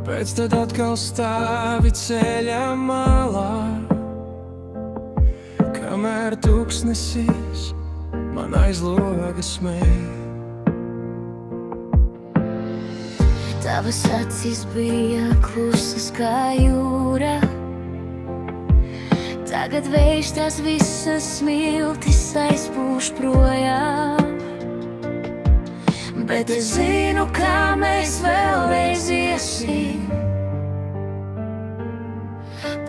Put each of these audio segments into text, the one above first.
Pēc tad atkal stāvi ceļa malā, kamēr tūkstnesis man aizlogas smej. Tavas acis bija klusas kā jūra, tagad vējš tās visas smiltis aizpūš projām. Bet es zinu, kā mēs vēlreiz iesim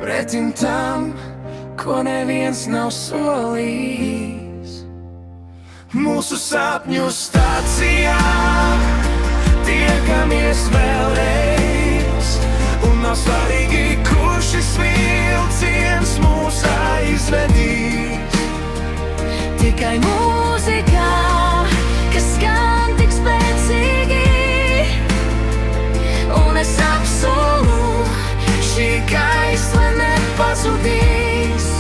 Pretim tam, ko neviens nav solījis. Mūsu sapņu stācijā tiekamies vēlreiz, un nav svarīgi, kurš šis vilciens mūs aizvedīs. tikai mūzikā, kas skan tik spēcīgi, un es apsolu, šī gaisma nepazudīs.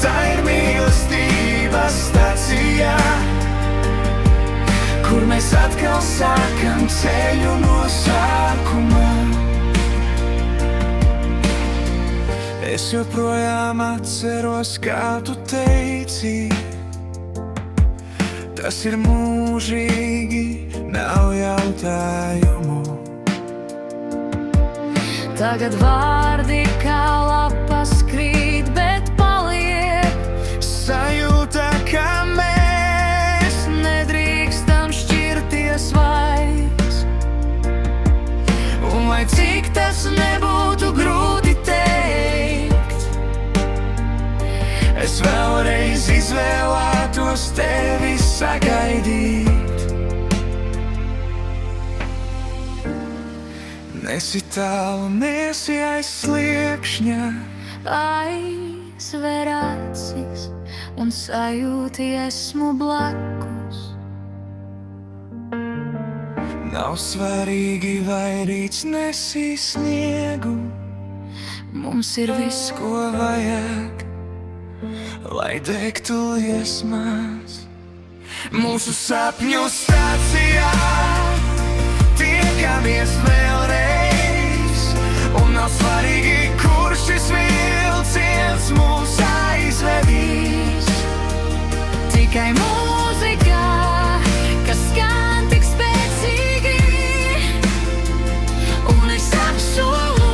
Tā ir mīlestība stācijā, kur mēs atkal sākam ceļu no sākuma. Es joprojām atceros, kā tu teici, tas ir mūžīgi, nav jautājumu. Tagad vārdi kā lapas krīt, bet paliek Sajūta, ka mēs nedrīkstam šķirties vairs. Un lai cik tas nebūtu grūti teikt, es vēlreiz izvēlētos tevi sagaidīt. Nesi tālu, nesi aiz sliekšņa, aizver acis un sajūti esmu blakus. nav svarīgi, vai rīts nesīs sniegu. Mums ir viss, Ko vajag, lai degtu liesmās. Mūsu sapņu stācijā tiekamies vēlreiz, un nav svarīgi, kurš šis vilciens mūs aizvedīs. tikai mūzikā, kas skan tik spēcīgi, un es apsolu,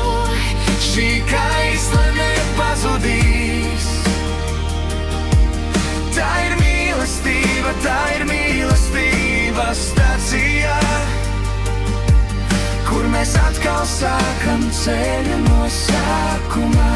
Šī gaisma nepazudīs. Tā ir mīlestība stācijā, kur mēs atkal sākam ceļu no sākuma.